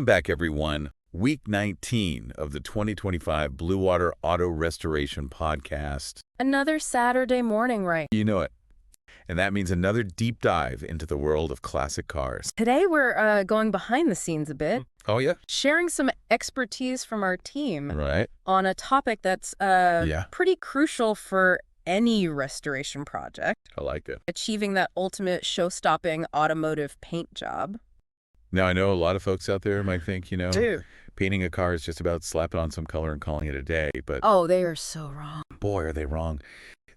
back, everyone. Week 19 of the 2025 Bluewater Auto Restoration Podcast. Another Saturday morning, right? You know it. And that means another deep dive into the world of classic cars. Today we're going behind the scenes a bit. Oh, yeah? Sharing some expertise from our team Right. on a topic that's pretty crucial for any restoration project. I like it. Achieving that ultimate show-stopping automotive paint job. Now, I know a lot of folks out there might think, Dude. painting a car is just about slapping on some color and calling it a day, but Oh, they are so wrong. boy, are they wrong.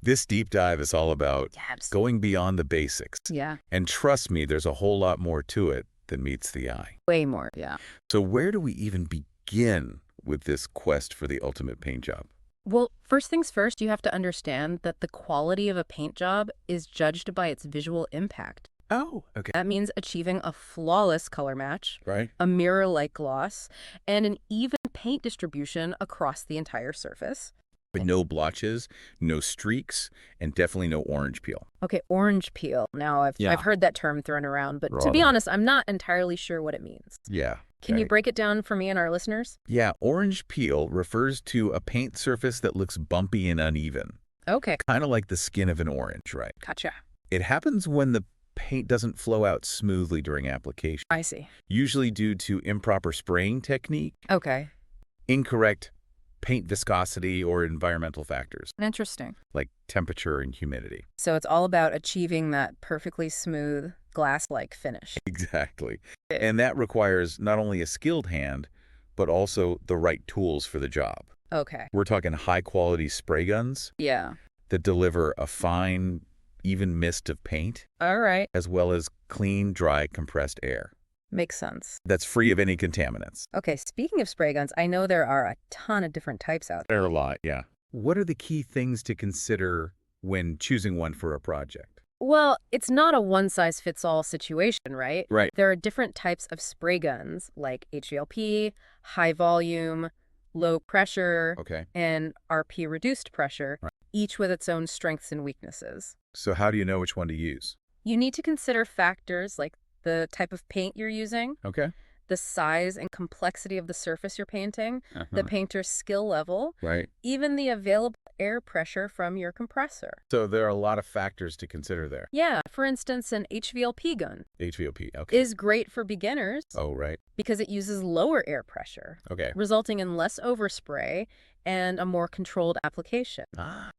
This deep dive is all about going beyond the basics. Yeah. And trust me, there's a whole lot more to it than meets the eye. Way more, yeah. So where do we even begin with this quest for the ultimate paint job? Well, first things first, you have to understand that the quality of a paint job is judged by its visual impact. Oh, okay. That means achieving a flawless color match, Right. a mirror-like gloss, and an even paint distribution across the entire surface. With no blotches, no streaks, and definitely no orange peel. Okay, orange peel. Now, I've heard that term thrown around, but to be honest, I'm not entirely sure what it means. Yeah. Can you break it down for me and our listeners? Yeah, orange peel refers to a paint surface that looks bumpy and uneven. Okay. Kind of like the skin of an orange, right? Gotcha. It happens when the paint doesn't flow out smoothly during application. I see. Usually due to improper spraying technique, Okay. incorrect paint viscosity, or environmental factors Interesting. like temperature and humidity. So it's all about achieving that perfectly smooth, glass-like finish. Exactly. And that requires not only a skilled hand, but also the right tools for the job. Okay. We're talking high-quality spray guns Yeah. that deliver a fine, even mist of paint, All right. as well as clean, dry, compressed air Makes sense. that's free of any contaminants. Okay, speaking of spray guns, I know there are a ton of different types out there. There are a lot, yeah. What are the key things to consider when choosing one for a project? Well, it's not a one-size-fits-all situation, right? Right. There are different types of spray guns, like HVLP, high volume, low pressure, Okay. and RP reduced pressure, Right. each with its own strengths and weaknesses. So how do you know which one to use? You need to consider factors like the type of paint you're using, Okay. the size and complexity of the surface you're painting, the painter's skill level, Right. even the available air pressure from your compressor. So there are a lot of factors to consider there. Yeah, for instance, an HVLP gun HVOP, okay. is great for beginners Oh, right. because it uses lower air pressure, Okay. resulting in less overspray and a more controlled application.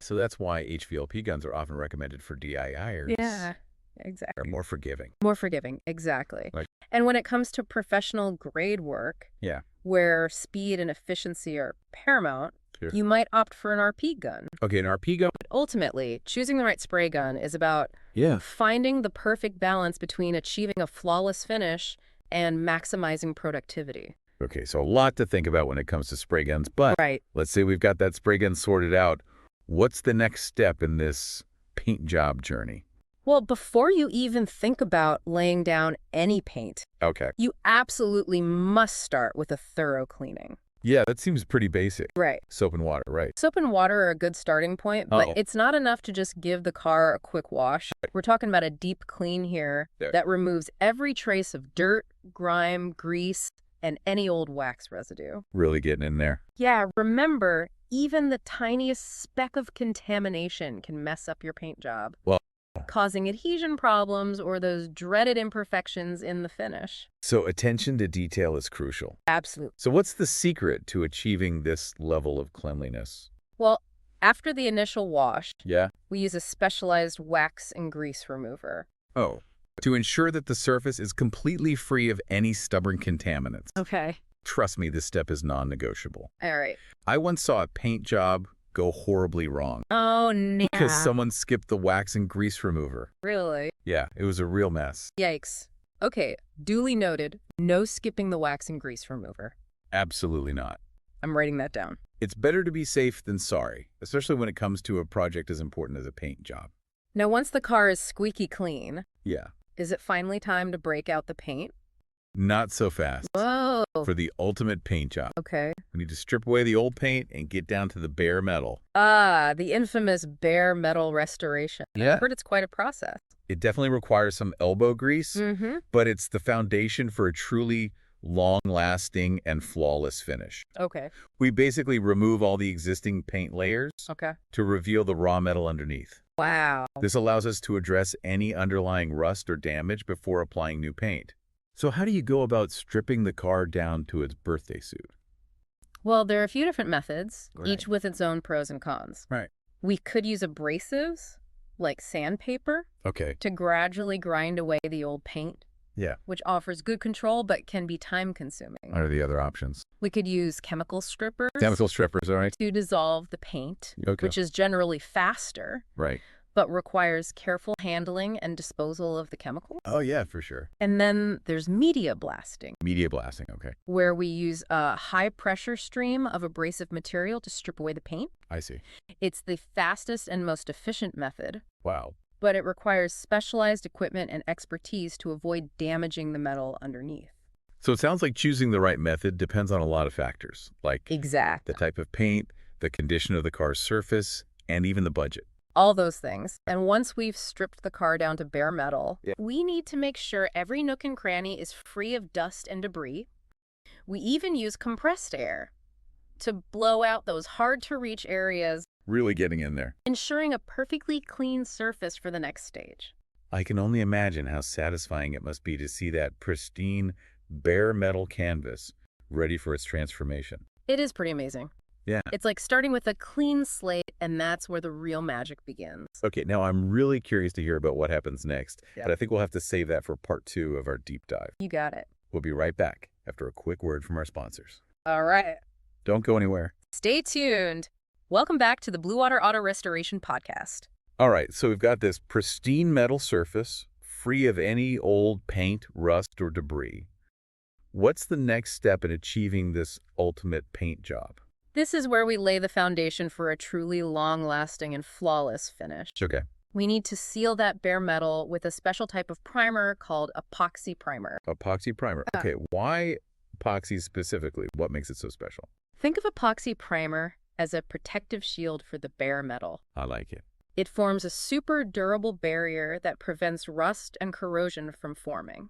So that's why HVLP guns are often recommended for DIYers. Yeah, Are exactly. more forgiving. More forgiving, exactly. Right. And when it comes to professional grade work, Yeah. where speed and efficiency are paramount, Sure. you might opt for an RP gun. Okay, an RP gun? But ultimately, choosing the right spray gun is about Yeah. finding the perfect balance between achieving a flawless finish and maximizing productivity. Okay, so a lot to think about when it comes to spray guns, but Right. let's say we've got that spray gun sorted out. What's the next step in this paint job journey? Well, before you even think about laying down any paint, Okay. you absolutely must start with a thorough cleaning. Yeah, that seems pretty basic. Right. Soap and water, right? Soap and water are a good starting point, but Uh-oh. it's not enough to just give the car a quick wash. We're talking about a deep clean here There. that removes every trace of dirt, grime, grease, and any old wax residue. Really getting in there. Yeah, remember, even the tiniest speck of contamination can mess up your paint job, Well, causing adhesion problems or those dreaded imperfections in the finish. so attention to detail is crucial. Absolutely. So what's the secret to achieving this level of cleanliness? Well, after the initial wash, Yeah? we use a specialized wax and grease remover. Oh. To ensure that the surface is completely free of any stubborn contaminants. Okay. Trust me, this step is non-negotiable. All right. I once saw a paint job go horribly wrong Oh, no. because someone skipped the wax and grease remover. Really? Yeah, it was a real mess. Yikes. Okay, duly noted. No skipping the wax and grease remover. Absolutely not. I'm writing that down. It's better to be safe than sorry, especially when it comes to a project as important as a paint job. Now, once the car is squeaky clean, Yeah, is it finally time to break out the paint? not so fast. Whoa. For the ultimate paint job, Okay. we need to strip away the old paint and get down to the bare metal. Ah, the infamous bare metal restoration. Yeah. I've heard it's quite a process. It definitely requires some elbow grease, Mm-hmm. but it's the foundation for a truly long-lasting and flawless finish. Okay. We basically remove all the existing paint layers Okay. to reveal the raw metal underneath. Wow. This allows us to address any underlying rust or damage before applying new paint. So how do you go about stripping the car down to its birthday suit? Well, there are a few different methods, Right. each with its own pros and cons. Right. We could use abrasives, like sandpaper, Okay. to gradually grind away the old paint, Yeah. which offers good control but can be time-consuming. What are the other options? We could use chemical strippers Chemical strippers, all right? to dissolve the paint, Okay. which is generally faster, Right. but requires careful handling and disposal of the chemicals. Oh, yeah, for sure. And then there's media blasting, Media blasting, okay. where we use a high-pressure stream of abrasive material to strip away the paint. I see. It's the fastest and most efficient method, Wow. but it requires specialized equipment and expertise to avoid damaging the metal underneath. So it sounds like choosing the right method depends on a lot of factors, like Exactly. the type of paint, the condition of the car's surface, and even the budget. All those things. And once we've stripped the car down to bare metal, Yeah. we need to make sure every nook and cranny is free of dust and debris. We even use compressed air to blow out those hard-to-reach areas, Really getting in there. ensuring a perfectly clean surface for the next stage. I can only imagine how satisfying it must be to see that pristine, bare metal canvas ready for its transformation. It is pretty amazing. Yeah. It's like starting with a clean slate, and that's where the real magic begins. Okay, now I'm really curious to hear about what happens next, Yeah. but I think we'll have to save that for part 2 of our deep dive. You got it. We'll be right back after a quick word from our sponsors. All right. Don't go anywhere. Stay tuned. Welcome back to the Bluewater Auto Restoration Podcast. All right, so we've got this pristine metal surface, free of any old paint, rust, or debris. What's the next step in achieving this ultimate paint job? This is where we lay the foundation for a truly long-lasting and flawless finish. Okay. We need to seal that bare metal with a special type of primer called epoxy primer. Epoxy primer. Okay, why epoxy specifically? What makes it so special? Think of epoxy primer as a protective shield for the bare metal. I like it. It forms a super durable barrier that prevents rust and corrosion from forming.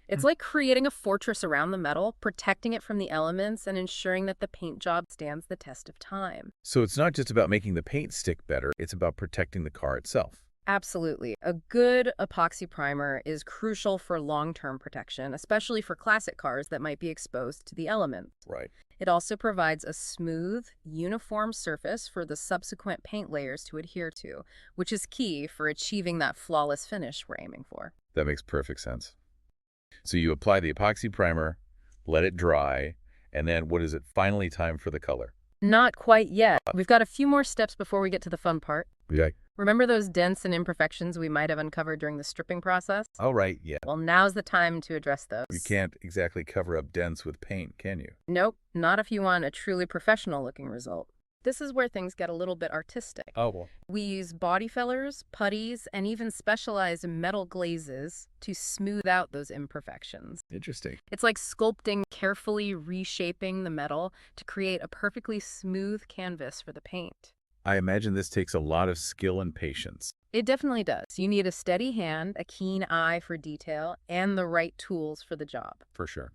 It's like creating a fortress around the metal, protecting it from the elements and ensuring that the paint job stands the test of time. So it's not just about making the paint stick better, it's about protecting the car itself. Absolutely. A good epoxy primer is crucial for long-term protection, especially for classic cars that might be exposed to the elements. Right. It also provides a smooth, uniform surface for the subsequent paint layers to adhere to, which is key for achieving that flawless finish we're aiming for. That makes perfect sense. So you apply the epoxy primer, let it dry, and then what is it? Finally time for the color. Not quite yet. We've got a few more steps before we get to the fun part. Okay. Remember those dents and imperfections we might have uncovered during the stripping process? All right, yeah. Well, now's the time to address those. You can't exactly cover up dents with paint, can you? Nope, not if you want a truly professional-looking result. This is where things get a little bit artistic. Oh, well. We use body fillers, putties, and even specialized metal glazes to smooth out those imperfections. Interesting. It's like sculpting, carefully reshaping the metal to create a perfectly smooth canvas for the paint. I imagine this takes a lot of skill and patience. It definitely does. You need a steady hand, a keen eye for detail, and the right tools for the job. For sure.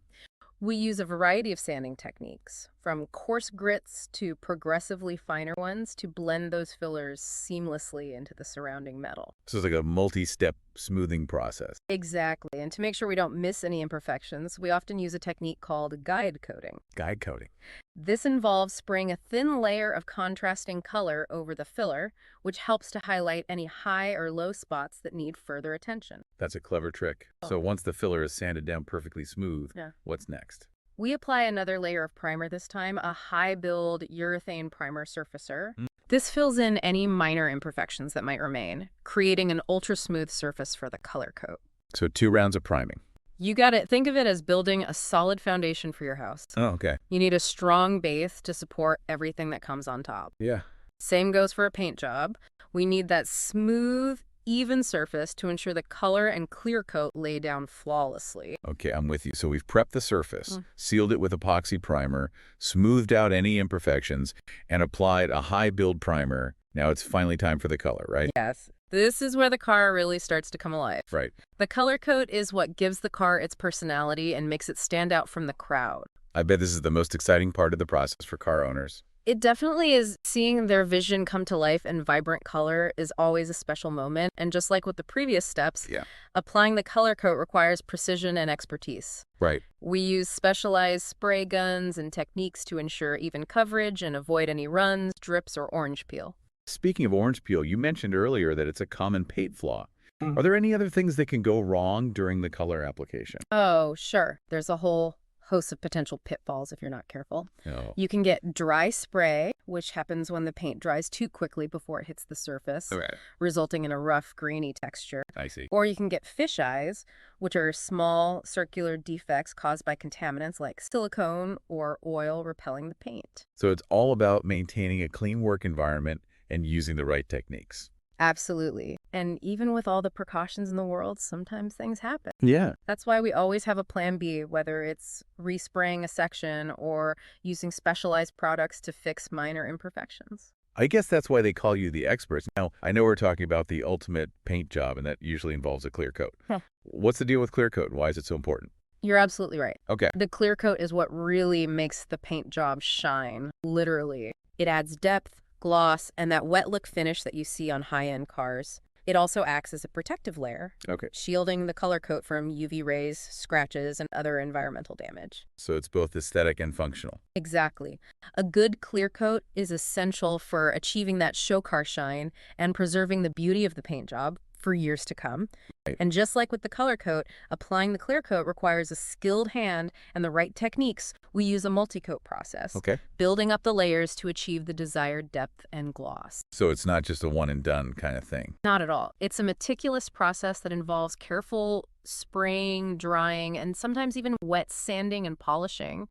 We use a variety of sanding techniques, from coarse grits to progressively finer ones, to blend those fillers seamlessly into the surrounding metal. So it's like a multi-step smoothing process. Exactly. And to make sure we don't miss any imperfections, we often use a technique called guide coating. Guide coating. This involves spraying a thin layer of contrasting color over the filler, which helps to highlight any high or low spots that need further attention. That's a clever trick. So once the filler is sanded down perfectly smooth, what's next? We apply another layer of primer this time, a high-build urethane primer surfacer. This fills in any minor imperfections that might remain, creating an ultra-smooth surface for the color coat. So 2 rounds of priming. You got it. Think of it as building a solid foundation for your house. Oh, okay. You need a strong base to support everything that comes on top. Yeah. Same goes for a paint job. We need that smooth, even surface to ensure the color and clear coat lay down flawlessly. Okay, I'm with you. So we've prepped the surface, sealed it with epoxy primer, smoothed out any imperfections, and applied a high build primer. Now it's finally time for the color, right? Yes. This is where the car really starts to come alive. Right. The color coat is what gives the car its personality and makes it stand out from the crowd. I bet this is the most exciting part of the process for car owners. It definitely is. Seeing their vision come to life in vibrant color is always a special moment. And just like with the previous steps, Yeah. applying the color coat requires precision and expertise. Right. We use specialized spray guns and techniques to ensure even coverage and avoid any runs, drips, or orange peel. Speaking of orange peel, you mentioned earlier that it's a common paint flaw. Are there any other things that can go wrong during the color application? Oh, sure. There's a whole host of potential pitfalls if you're not careful. Oh, You can get dry spray, which happens when the paint dries too quickly before it hits the surface, right. resulting in a rough, grainy texture. I see. Or you can get fish eyes, which are small circular defects caused by contaminants like silicone or oil repelling the paint. So it's all about maintaining a clean work environment and using the right techniques. Absolutely. And even with all the precautions in the world, sometimes things happen. Yeah. That's why we always have a plan B, whether it's respraying a section or using specialized products to fix minor imperfections. I guess that's why they call you the experts. Now, I know we're talking about the ultimate paint job, and that usually involves a clear coat. Huh. What's the deal with clear coat, and why is it so important? You're absolutely right. Okay. The clear coat is what really makes the paint job shine, literally. It adds depth, gloss, and that wet look finish that you see on high-end cars. It also acts as a protective layer, Okay. shielding the color coat from UV rays, scratches, and other environmental damage. So it's both aesthetic and functional. Exactly. A good clear coat is essential for achieving that show car shine and preserving the beauty of the paint job for years to come. Right. And just like with the color coat, applying the clear coat requires a skilled hand and the right techniques. We use a multi-coat process, Okay. building up the layers to achieve the desired depth and gloss. So it's not just a one and done kind of thing. Not at all. It's a meticulous process that involves careful spraying, drying, and sometimes even wet sanding and polishing.